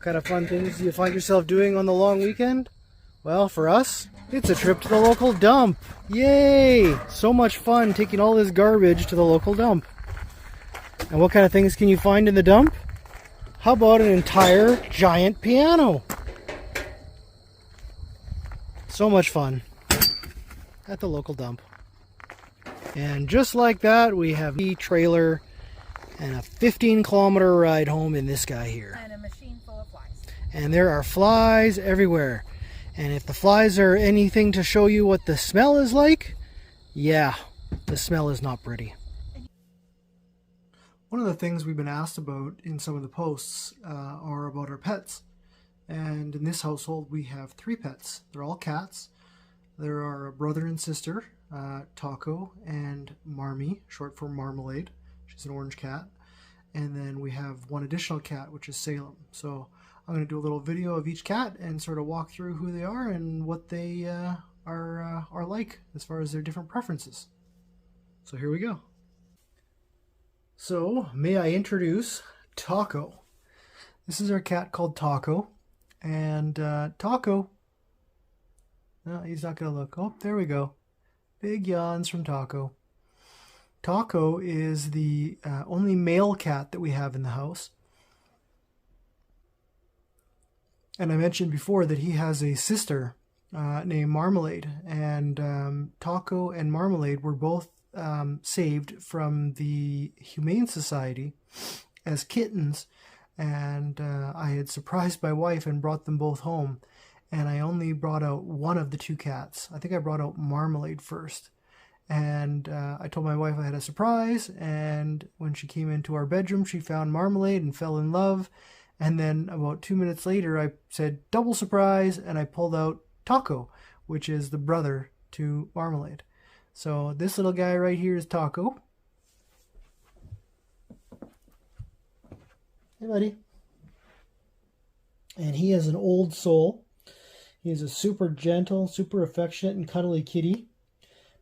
kind of fun things do you find yourself doing on the long weekend? Well, for us, it's a trip to the local dump. Yay! So much fun taking all this garbage to the local dump. And what kind of things can you find in the dump? How about an entire giant piano? So much fun at the local dump. And just like that, we have a trailer and a 15-kilometer ride home in this guy here. And a machine full of flies. And there are flies everywhere. And if the flies are anything to show you what the smell is like, yeah, the smell is not pretty. One of the things we've been asked about in some of the posts are about our pets. And in this household, we have 3 pets. They're all cats. There are a brother and sister, Taco and Marmy, short for Marmalade. She's an orange cat. And then we have one additional cat, which is Salem. So I'm going to do a little video of each cat and sort of walk through who they are and what they are like as far as their different preferences. So here we go. So may I introduce Taco. This is our cat called Taco. And Taco, no, he's not going to look. Oh, there we go. Big yawns from Taco. Taco is the only male cat that we have in the house. And I mentioned before that he has a sister named Marmalade. And Taco and Marmalade were both saved from the Humane Society as kittens. And I had surprised my wife and brought them both home. And I only brought out one of the 2 cats. I think I brought out Marmalade first. And I told my wife I had a surprise, and when she came into our bedroom, she found Marmalade and fell in love. And then about 2 minutes later, I said, double surprise, and I pulled out Taco, which is the brother to Marmalade. So this little guy right here is Taco. Hey, buddy. And he is an old soul. He is a super gentle, super affectionate, and cuddly kitty.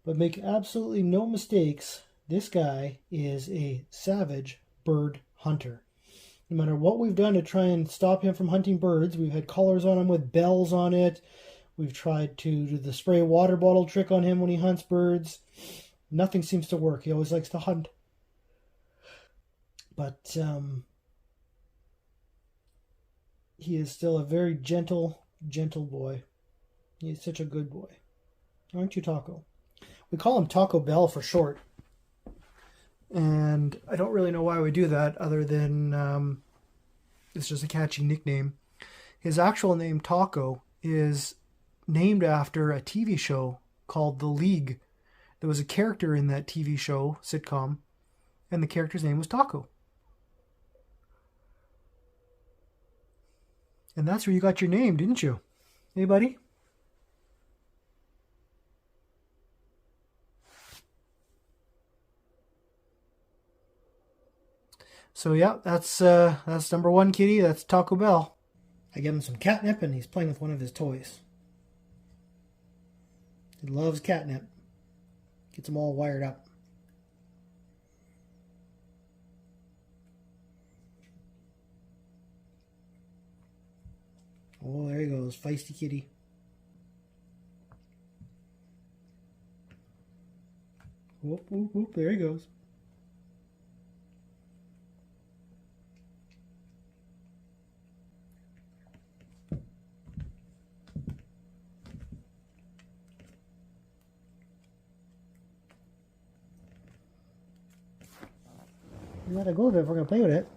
But make absolutely no mistakes, this guy is a savage bird hunter. No matter what we've done to try and stop him from hunting birds, we've had collars on him with bells on it. We've tried to do the spray water bottle trick on him when he hunts birds. Nothing seems to work. He always likes to hunt. But he is still a very gentle boy. He is such a good boy. Aren't you, Taco? We call him Taco Bell for short. And I don't really know why we do that other than it's just a catchy nickname. His actual name, Taco, is named after a TV show called The League. There was a character in that TV show, sitcom, and the character's name was Taco. And that's where you got your name, didn't you? Hey, buddy? So yeah, that's number 1 kitty. That's Taco Bell. I gave him some catnip and he's playing with one of his toys. He loves catnip. Gets them all wired up. Oh, there he goes. Feisty kitty. Whoop, whoop, whoop. There he goes. You let it go there if we're going to play with it.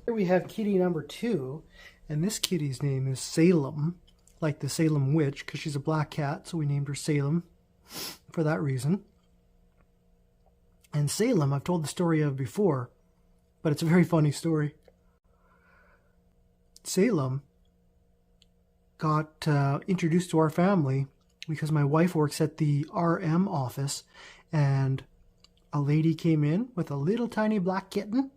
Here we have kitty number 2, and this kitty's name is Salem, like the Salem witch, because she's a black cat, so we named her Salem for that reason. And Salem, I've told the story of before, but it's a very funny story. Salem got introduced to our family because my wife works at the RM office, and a lady came in with a little tiny black kitten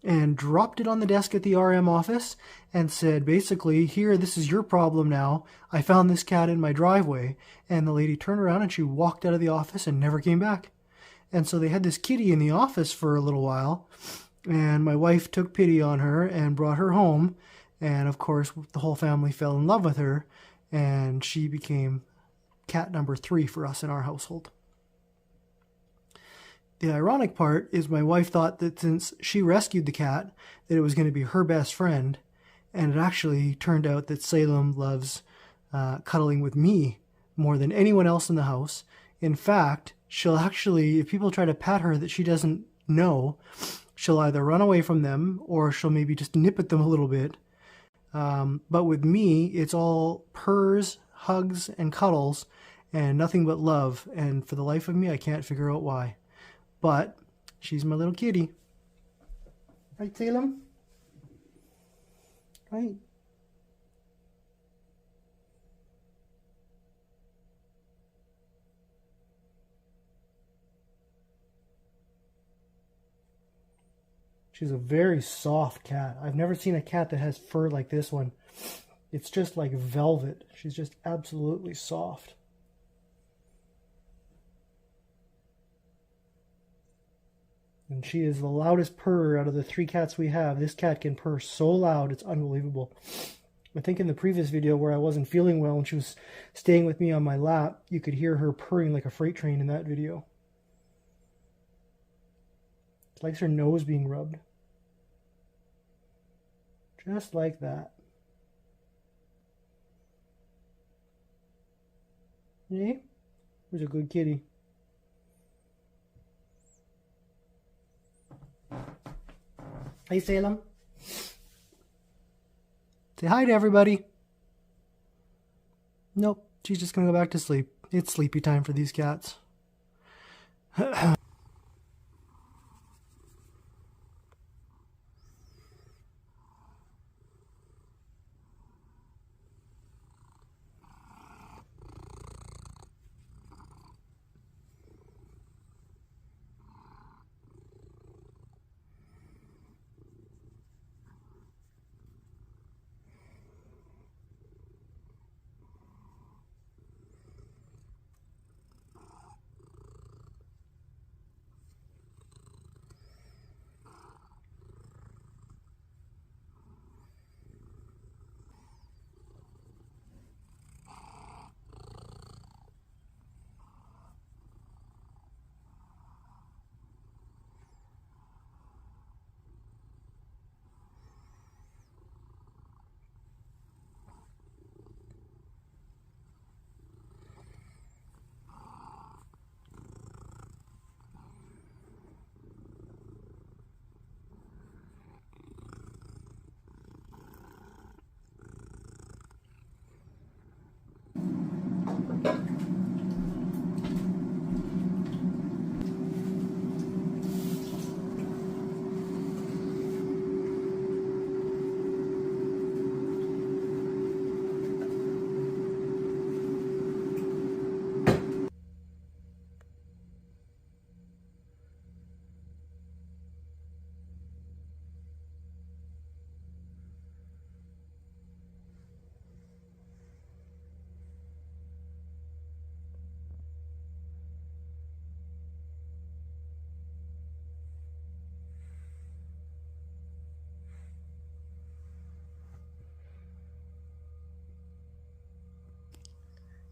and dropped it on the desk at the RM office and said, basically, here, this is your problem now. I found this cat in my driveway. And the lady turned around and she walked out of the office and never came back. And so they had this kitty in the office for a little while. And my wife took pity on her and brought her home. And of course, the whole family fell in love with her. And she became cat number 3 for us in our household. The ironic part is my wife thought that since she rescued the cat, that it was going to be her best friend. And it actually turned out that Salem loves cuddling with me more than anyone else in the house. In fact, she'll actually, if people try to pat her that she doesn't know, she'll either run away from them or she'll maybe just nip at them a little bit. But with me, it's all purrs, hugs, and cuddles, and nothing but love. And for the life of me, I can't figure out why. But she's my little kitty. Right, Salem? Right. She's a very soft cat. I've never seen a cat that has fur like this one. It's just like velvet. She's just absolutely soft. And she is the loudest purrer out of the 3 cats we have. This cat can purr so loud, it's unbelievable. I think in the previous video where I wasn't feeling well and she was staying with me on my lap, you could hear her purring like a freight train in that video. It's like her nose being rubbed. Just like that. Hey, who's a good kitty? Hey, Salem. Say hi to everybody. Nope, she's just gonna go back to sleep. It's sleepy time for these cats.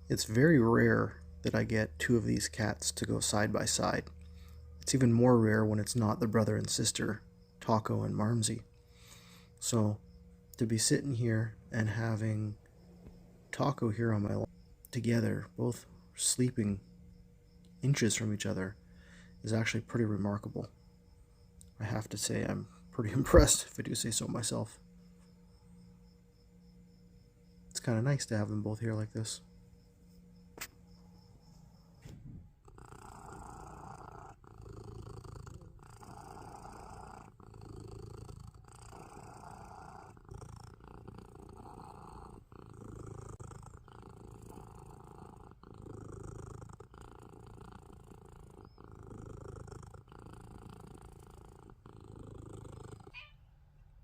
It's very rare that I get 2 of these cats to go side by side. It's even more rare when it's not the brother and sister, Taco and Marmsy. So to be sitting here and having Taco here on my lap together, both sleeping inches from each other, is actually pretty remarkable. I have to say I'm pretty impressed, if I do say so myself. It's kind of nice to have them both here like this.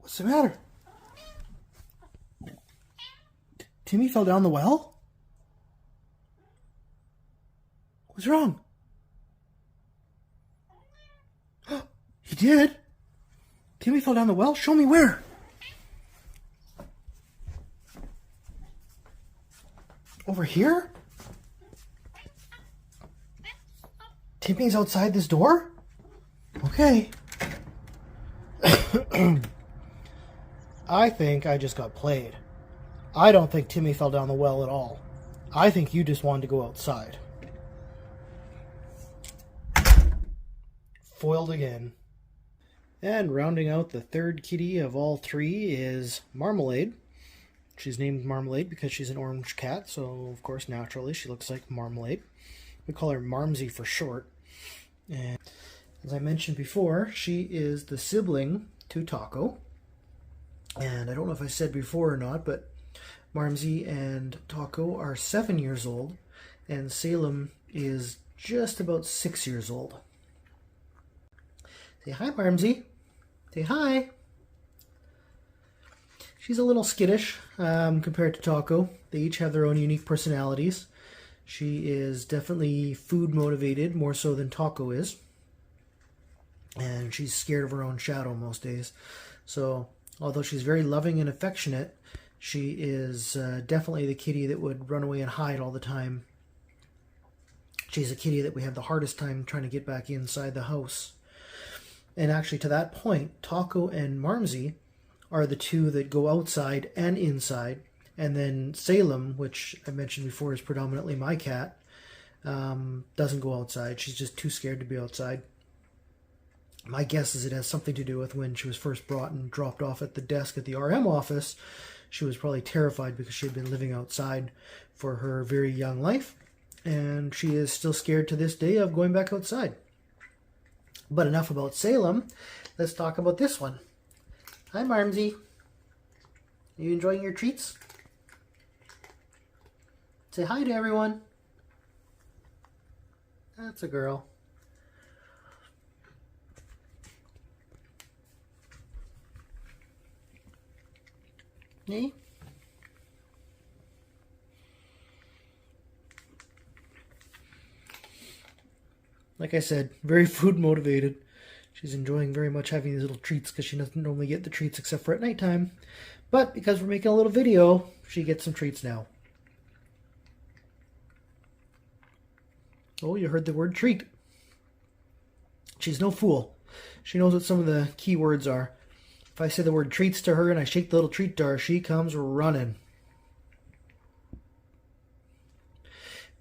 What's the matter? Timmy fell down the well? What's wrong? He did? Timmy fell down the well? Show me where. Over here? Timmy's outside this door? Okay. I think I just got played. I don't think Timmy fell down the well at all. I think you just wanted to go outside. Foiled again. And rounding out the third kitty of all three is Marmalade. She's named Marmalade because she's an orange cat, so of course naturally she looks like Marmalade. We call her Marmsy for short. And as I mentioned before, she is the sibling to Taco. And I don't know if I said before or not, but Marmsy and Taco are 7 years old, and Salem is just about 6 years old. Say hi, Marmsy. Say hi. She's a little skittish compared to Taco. They each have their own unique personalities. She is definitely food motivated, more so than Taco is. And she's scared of her own shadow most days. So, although she's very loving and affectionate, she is definitely the kitty that would run away and hide all the time. She's a kitty that we have the hardest time trying to get back inside the house. And actually, to that point, Taco and Marmsy are the two that go outside and inside. And then Salem, which I mentioned before is predominantly my cat, doesn't go outside. She's just too scared to be outside. My guess is it has something to do with when she was first brought and dropped off at the desk at the RM office. She was probably terrified because she had been living outside for her very young life. And she is still scared to this day of going back outside. But enough about Salem. Let's talk about this one. Hi, Marmsy. Are you enjoying your treats? Say hi to everyone. That's a girl. Hey. Like I said, very food motivated. She's enjoying very much having these little treats because she doesn't normally get the treats except for at nighttime. But because we're making a little video, she gets some treats now. Oh, you heard the word treat. She's no fool. She knows what some of the key words are. If I say the word treats to her and I shake the little treat jar, she comes running.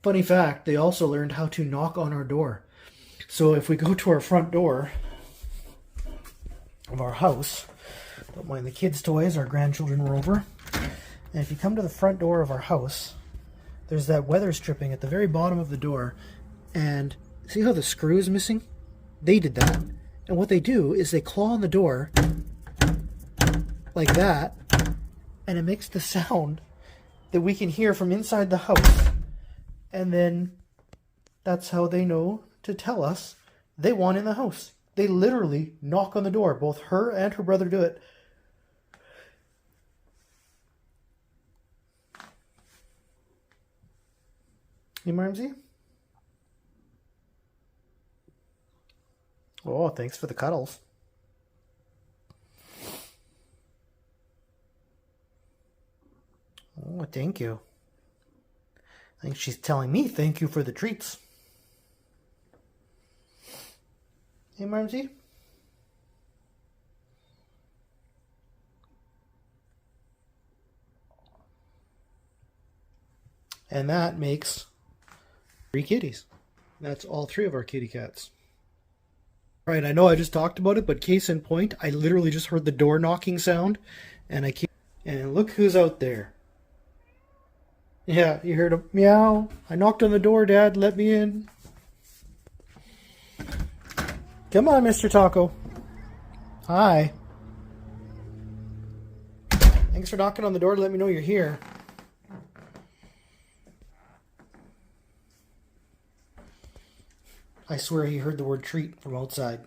Funny fact, they also learned how to knock on our door. So if we go to our front door of our house, don't mind the kids' toys, our grandchildren were over, and if you come to the front door of our house, there's that weather stripping at the very bottom of the door, and see how the screw is missing? They did that. And what they do is they claw on the door like that, and it makes the sound that we can hear from inside the house. And then that's how they know to tell us they want in the house. They literally knock on the door. Both her and her brother do it. Hey, Marmsy? Oh, thanks for the cuddles. Oh, thank you. I think she's telling me thank you for the treats. Hey, Marmsy? And that makes 3 kitties. That's all 3 of our kitty cats. Right, I know I just talked about it, but case in point, I literally just heard the door knocking sound, and and look who's out there. Yeah, you heard a meow. I knocked on the door, Dad. Let me in. Come on, Mr. Taco. Hi. Thanks for knocking on the door to let me know you're here. I swear he heard the word treat from outside,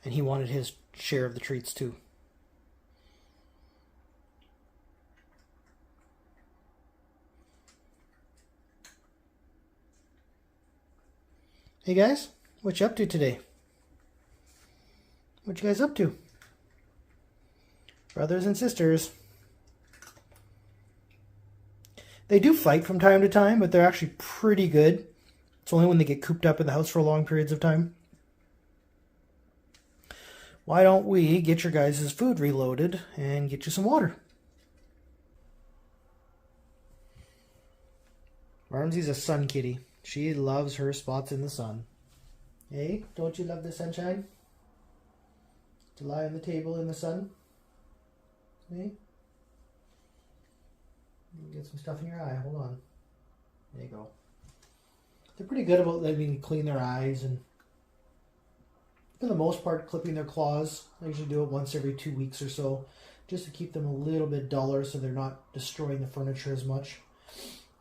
and he wanted his share of the treats too. Hey guys, what you up to today? What you guys up to? Brothers and sisters. They do fight from time to time, but they're actually pretty good. It's only when they get cooped up in the house for long periods of time. Why don't we get your guys' food reloaded and get you some water? Marmsy's a sun kitty. She loves her spots in the sun. Hey, don't you love the sunshine? To lie on the table in the sun? Hey? Get some stuff in your eye. Hold on. There you go. They're pretty good about letting you clean their eyes and, for the most part, clipping their claws. I usually do it once every 2 weeks or so, just to keep them a little bit duller so they're not destroying the furniture as much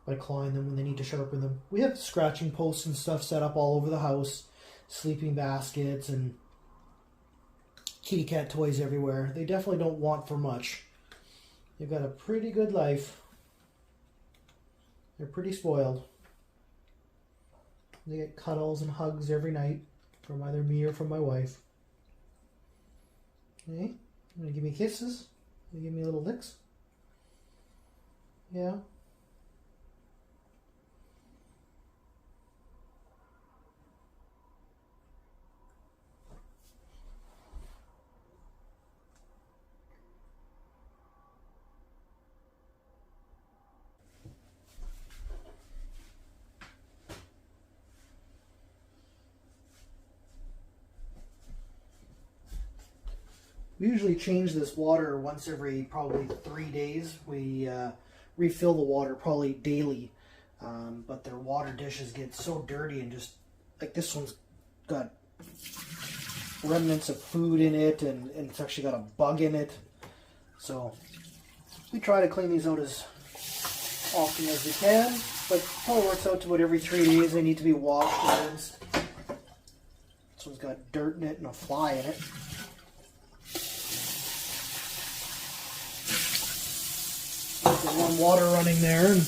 by clawing them when they need to sharpen them. We have scratching posts and stuff set up all over the house, sleeping baskets and kitty cat toys everywhere. They definitely don't want for much. They've got a pretty good life. They're pretty spoiled. They get cuddles and hugs every night from either me or from my wife. Okay, you gonna give me kisses? You give me little licks? Yeah. We usually change this water once every probably 3 days. We refill the water probably daily, but their water dishes get so dirty and just, like this one's got remnants of food in it and it's actually got a bug in it. So we try to clean these out as often as we can, but it probably works out to about every 3 days they need to be washed and rinsed. This one's got dirt in it and a fly in it. Get warm water running there, and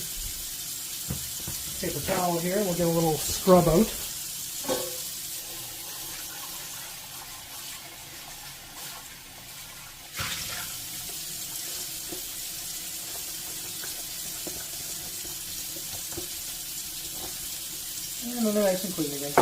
paper towel here, and we'll get a little scrub out. And then they're nice and clean again.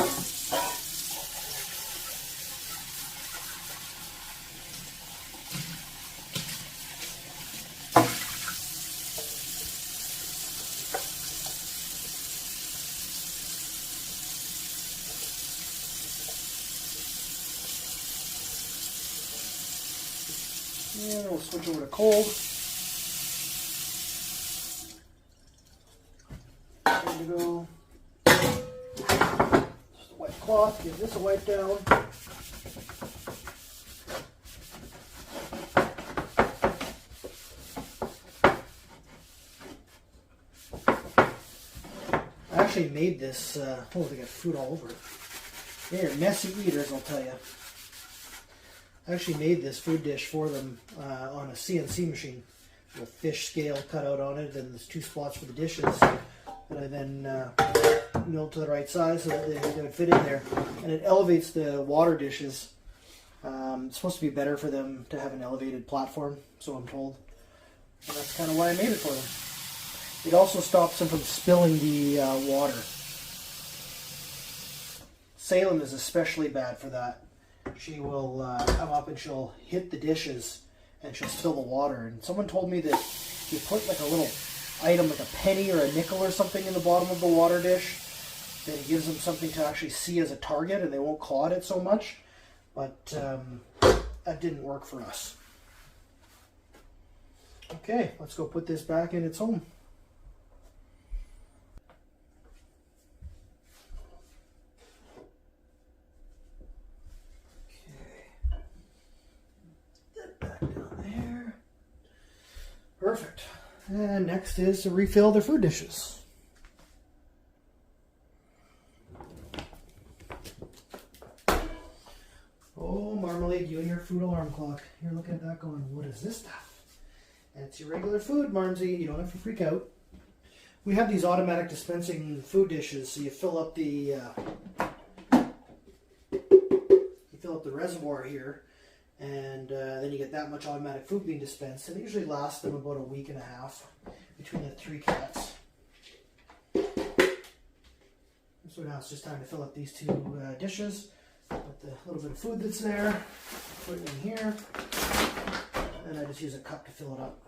And we'll switch over to cold. Ready to go. Just a wet cloth, give this a wipe down. I actually made this, oh, they got food all over it. They're messy eaters, I'll tell you. I actually made this food dish for them on a CNC machine. A fish scale cut out on it, and there's 2 spots for the dishes that I then milled to the right size so that they would fit in there. And it elevates the water dishes. It's supposed to be better for them to have an elevated platform, so I'm told. And that's kind of why I made it for them. It also stops them from spilling the water. Salem is especially bad for that. She will come up and she'll hit the dishes and she'll spill the water. And someone told me that if you put like a little item, like a penny or a nickel or something in the bottom of the water dish, then it gives them something to actually see as a target and they won't claw at it so much. But that didn't work for us. Okay, let's go put this back in its home. Perfect. And next is to refill their food dishes. Oh, Marmalade, you and your food alarm clock. You're looking at that going, what is this stuff? And it's your regular food, Marmsy. You don't have to freak out. We have these automatic dispensing food dishes, so you fill up the fill up the reservoir here, and then you get that much automatic food being dispensed, and it usually lasts them about a week and a half between the 3 cats. So now it's just time to fill up these 2 dishes with the little bit of food that's there. Put it in here, and I just use a cup to fill it up.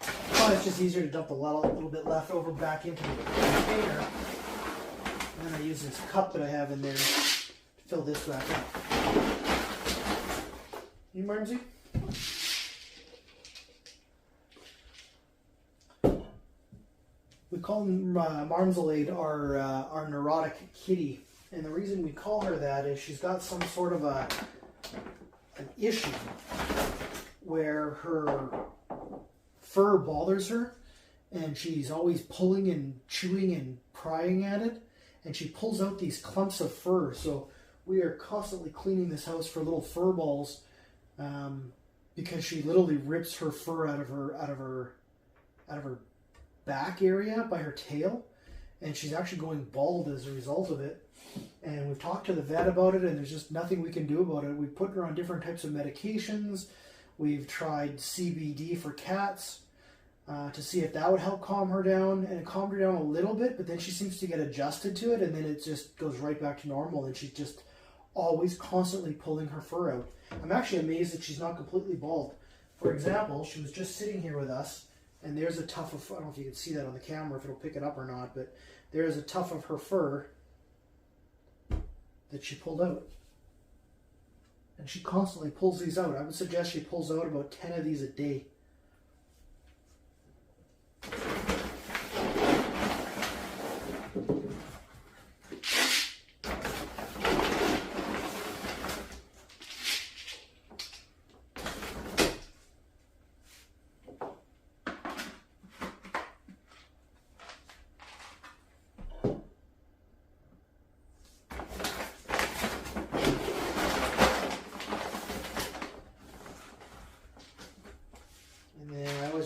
But it's just easier to dump a little bit left over back into the container. And then I use this cup that I have in there to fill this back up. You, Marmsy? We call Marmalade our neurotic kitty. And the reason we call her that is she's got some sort of an issue where her fur bothers her, and she's always pulling and chewing and prying at it, and she pulls out these clumps of fur. So we are constantly cleaning this house for little fur balls, because she literally rips her fur out of her back area by her tail, and she's actually going bald as a result of it. And we've talked to the vet about it, and there's just nothing we can do about it. We've put her on different types of medications. We've tried CBD for cats to see if that would help calm her down, and it calmed her down a little bit, but then she seems to get adjusted to it, and then it just goes right back to normal, and she's just always constantly pulling her fur out. I'm actually amazed that she's not completely bald. For example, she was just sitting here with us, and there's a tuft of, I don't know if you can see that on the camera, if it'll pick it up or not, but there's a tuft of her fur that she pulled out. And she constantly pulls these out. I would suggest she pulls out about 10 of these a day.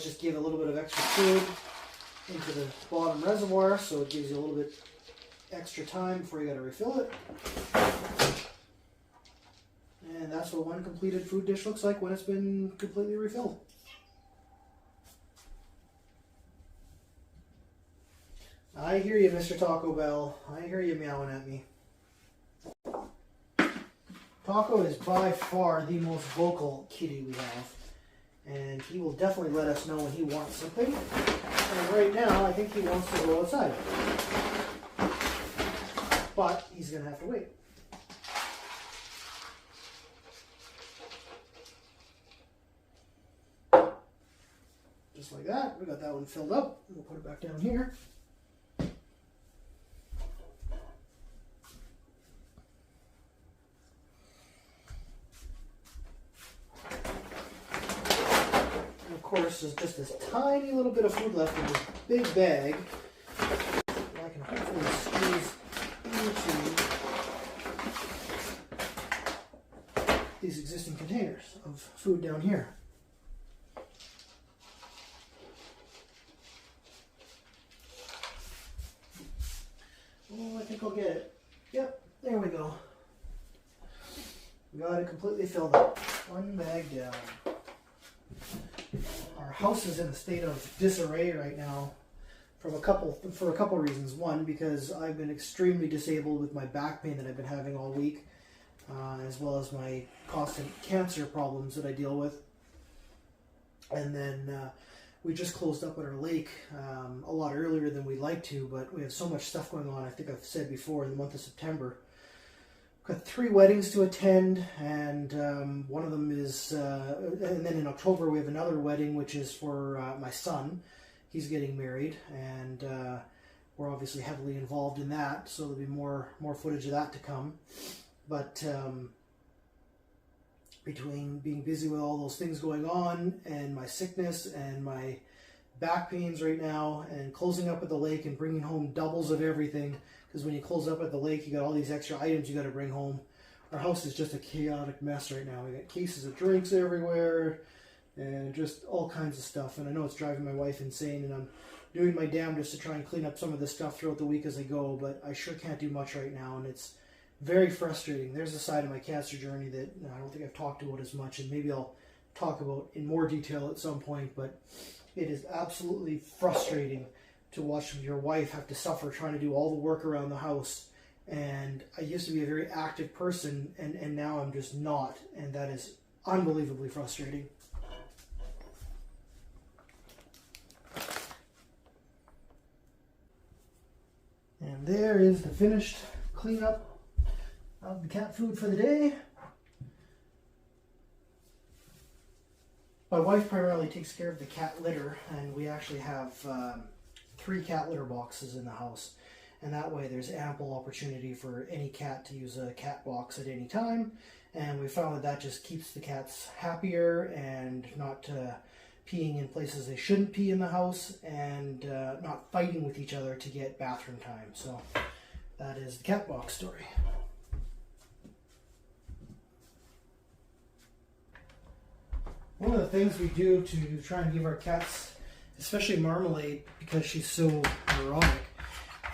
Just give a little bit of extra food into the bottom reservoir, so it gives you a little bit extra time before you got to refill it. And that's what one completed food dish looks like when it's been completely refilled. I hear you, Mr. Taco Bell. I hear you meowing at me. Taco is by far the most vocal kitty we have. And he will definitely let us know when he wants something. And right now, I think he wants to go outside. But he's going to have to wait. Just like that. We got that one filled up. We'll put it back down here. Of course, there's just this tiny little bit of food left in this big bag. I can hopefully squeeze into these existing containers of food down here. Oh, I think I'll get it. Yep, there we go. Got it completely filled up. One bag down. Our house is in a state of disarray right now for a couple reasons. One, because I've been extremely disabled with my back pain that I've been having all week, as well as my constant cancer problems that I deal with. And then we just closed up at our lake a lot earlier than we'd like to, but we have so much stuff going on. I think I've said before, in the month of September. Got 3 weddings to attend, and one of them is, and then in October we have another wedding, which is for my son. He's getting married, and we're obviously heavily involved in that, so there'll be more footage of that to come. But between being busy with all those things going on, and my sickness, and my back pains right now, and closing up at the lake and bringing home doubles of everything, because when you close up at the lake, you got all these extra items you got to bring home. Our house is just a chaotic mess right now. We got cases of drinks everywhere, and just all kinds of stuff. And I know it's driving my wife insane, and I'm doing my damnedest to try and clean up some of this stuff throughout the week as I go, but I sure can't do much right now, and it's very frustrating. There's a side of my cancer journey that I don't think I've talked about as much, and maybe I'll talk about in more detail at some point, but it is absolutely frustrating to watch your wife have to suffer trying to do all the work around the house. And I used to be a very active person, and now I'm just not, and that is unbelievably frustrating. And there is the finished cleanup of the cat food for the day. My wife primarily takes care of the cat litter, and we actually have 3 cat litter boxes in the house. And that way there's ample opportunity for any cat to use a cat box at any time. And we found that that just keeps the cats happier and not peeing in places they shouldn't pee in the house, and not fighting with each other to get bathroom time. So that is the cat box story. One of the things we do to try and give our cats, especially Marmalade, because she's so neurotic,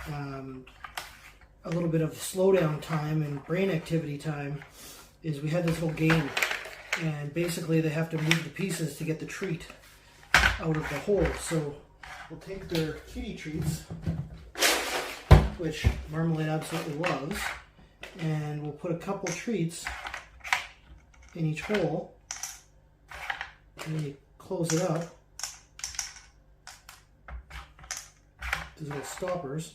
a little bit of slowdown time and brain activity time, is we had this little game, and basically they have to move the pieces to get the treat out of the hole. So we'll take their kitty treats, which Marmalade absolutely loves, and we'll put a couple treats in each hole, and then you close it up. These little stoppers.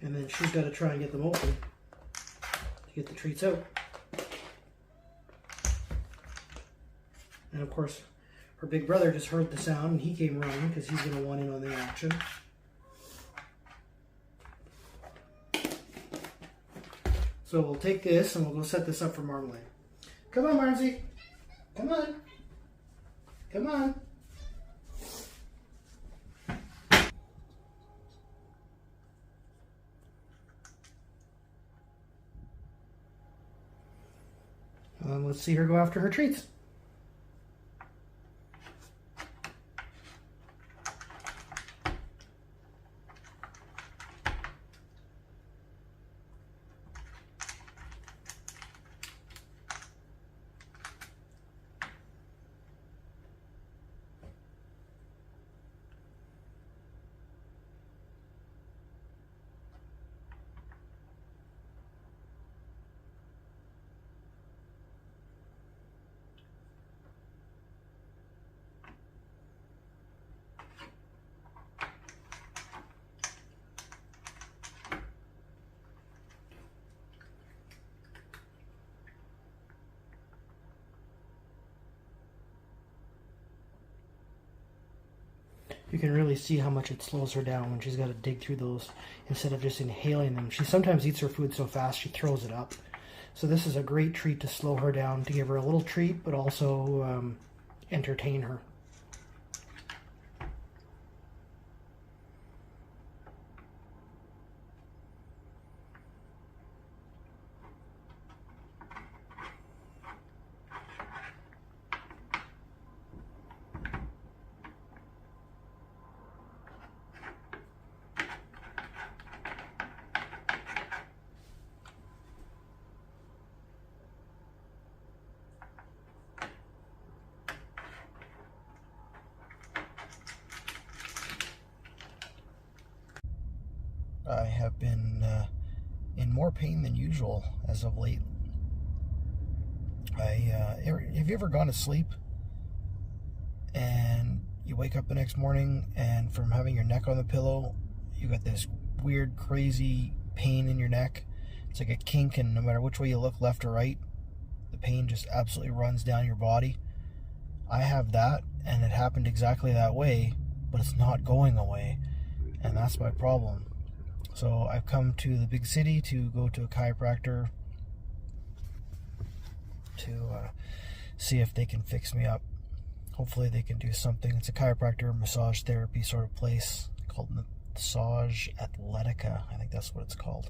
And then she's got to try and get them open to get the treats out. And of course, her big brother just heard the sound and he came running because he's going to want in on the action. So we'll take this and we'll go set this up for Marmalade. Come on, Marmsy. Come on. Come on. Let's see her go after her treats. You can really see how much it slows her down when she's got to dig through those instead of just inhaling them. She sometimes eats her food so fast she throws it up. So this is a great treat to slow her down, to give her a little treat, but also entertain her. I have been in more pain than usual as of late. Have you ever gone to sleep and you wake up the next morning and from having your neck on the pillow, you got this weird, crazy pain in your neck? It's like a kink, and no matter which way you look, left or right, the pain just absolutely runs down your body. I have that, and it happened exactly that way, but it's not going away, and that's my problem. So I've come to the big city to go to a chiropractor to see if they can fix me up. Hopefully they can do something. It's a chiropractor massage therapy sort of place called Massage Athletica. I think that's what it's called.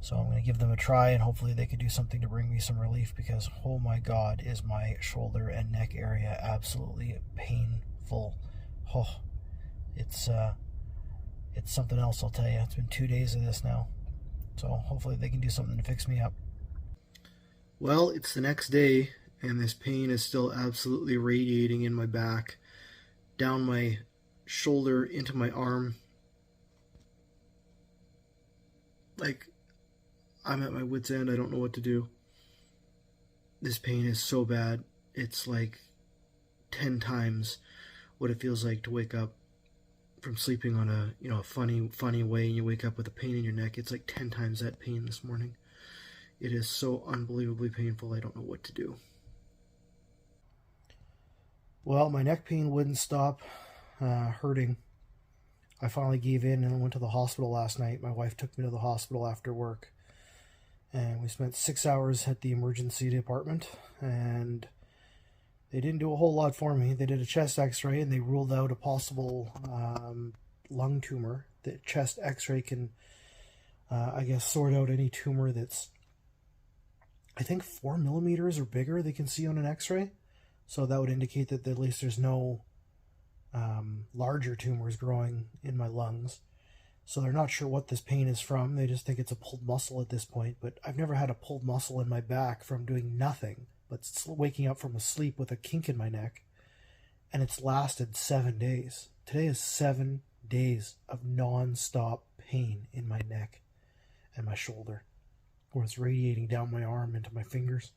So I'm going to give them a try, and hopefully they can do something to bring me some relief, because oh my god, is my shoulder and neck area absolutely painful. Oh, it's something else, I'll tell you. It's been 2 days of this now. So hopefully they can do something to fix me up. Well, it's the next day, and this pain is still absolutely radiating in my back, down my shoulder, into my arm. Like, I'm at my wit's end. I don't know what to do. This pain is so bad. It's like 10 times what it feels like to wake up from sleeping on a funny way, and you wake up with a pain in your neck. It's like 10 times that pain this morning. It is so unbelievably painful. I don't know what to do. Well, my neck pain wouldn't stop hurting. I finally gave in and went to the hospital last night. My wife took me to the hospital after work, and we spent 6 hours at the emergency department, and they didn't do a whole lot for me. They did a chest x-ray, and they ruled out a possible lung tumor. The chest x-ray can, I guess, sort out any tumor that's, I think, 4 millimeters or bigger they can see on an x-ray. So that would indicate that at least there's no larger tumors growing in my lungs. So they're not sure what this pain is from. They just think it's a pulled muscle at this point. But I've never had a pulled muscle in my back from doing nothing but waking up from a sleep with a kink in my neck. And it's lasted 7 days. Today is 7 days of non-stop pain in my neck and my shoulder, where it's radiating down my arm into my fingers.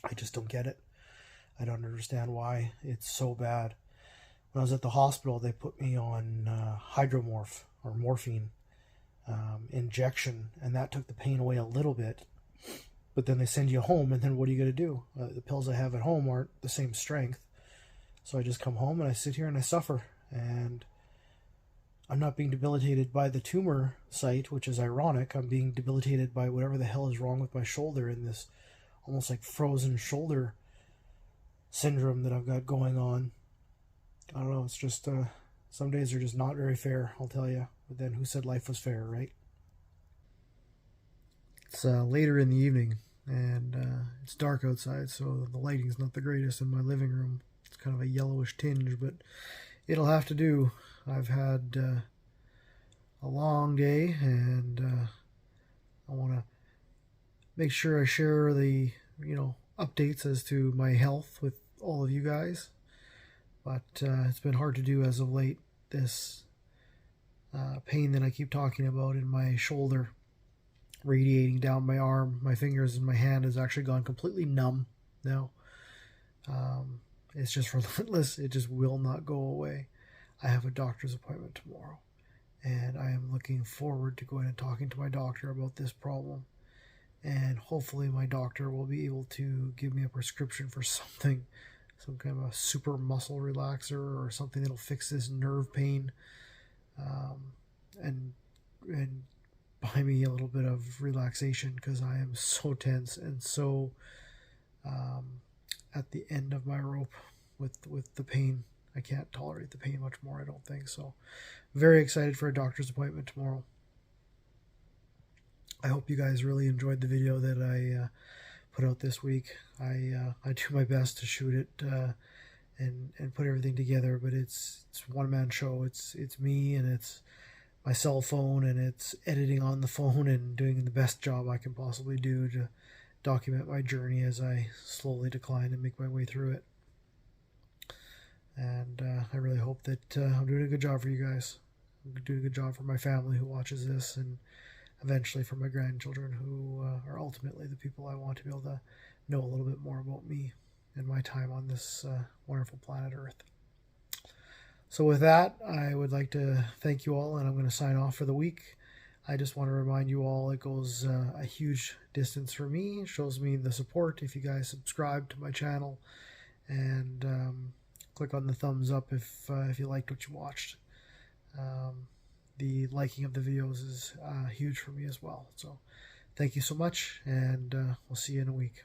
I just don't get it. I don't understand why it's so bad. When I was at the hospital, they put me on hydromorph, or morphine injection, and that took the pain away a little bit. But then they send you home, and then what are you going to do? The pills I have at home aren't the same strength. So I just come home and I sit here and I suffer. And I'm not being debilitated by the tumor site, which is ironic. I'm being debilitated by whatever the hell is wrong with my shoulder, in this almost like frozen shoulder syndrome that I've got going on. I don't know, it's just some days are just not very fair, I'll tell you. But then who said life was fair, right? It's later in the evening, and it's dark outside, so the lighting's not the greatest in my living room. It's kind of a yellowish tinge, but it'll have to do. I've had a long day, and I want to make sure I share the updates as to my health with all of you guys. But it's been hard to do as of late. This pain that I keep talking about in my shoulder, radiating down my arm, my fingers, and my hand has actually gone completely numb now. It's just relentless. It just will not go away. I have a doctor's appointment tomorrow, and I am looking forward to going and talking to my doctor about this problem. And hopefully my doctor will be able to give me a prescription for something, some kind of a super muscle relaxer or something that'll fix this nerve pain, and buy me a little bit of relaxation, because I am so tense and so at the end of my rope with the pain. I can't tolerate the pain much more, I don't think. So very excited for a doctor's appointment tomorrow. I hope you guys really enjoyed the video that I put out this week. I do my best to shoot it and put everything together, but it's a one-man show. It's me, and it's my cell phone, and it's editing on the phone, and doing the best job I can possibly do to document my journey as I slowly decline and make my way through it. And I really hope that I'm doing a good job for you guys. I'm doing a good job for my family who watches this, and eventually for my grandchildren, who are ultimately the people I want to be able to know a little bit more about me and my time on this wonderful planet Earth. So with that, I would like to thank you all, and I'm going to sign off for the week. I just want to remind you all, it goes a huge distance for me. It shows me the support if you guys subscribe to my channel, and click on the thumbs up if you liked what you watched. The liking of the videos is huge for me as well. So thank you so much, and we'll see you in a week.